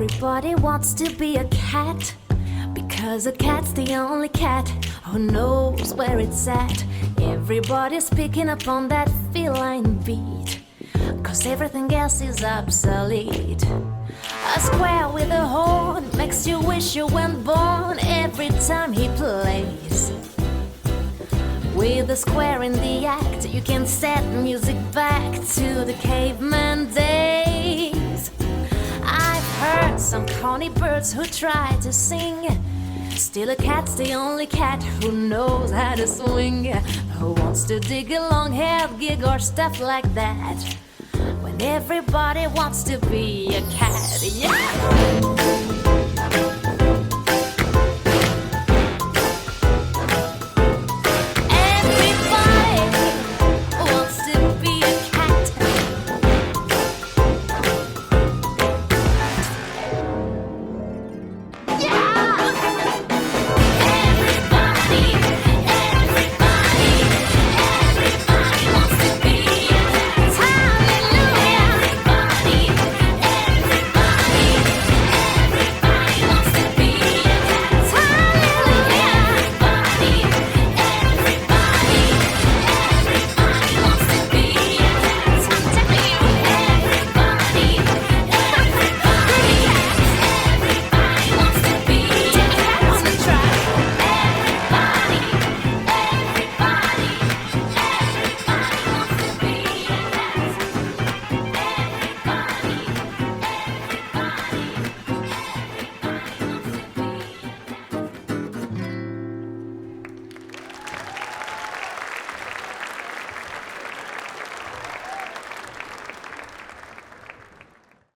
Everybody wants to be a cat, because a cat's the only cat who knows where it's at. Everybody's picking up on that feline beat, cause everything else is obsolete. A square with a horn makes you wish you weren't born every time he plays. With a square in the act, you can set music back to the caveman days. I've heard some corny birds who try to sing. Still a cat's the only cat who knows how to swing. Who wants to dig a long-haired gig or stuff like that, when everybody wants to be a cat, yeah!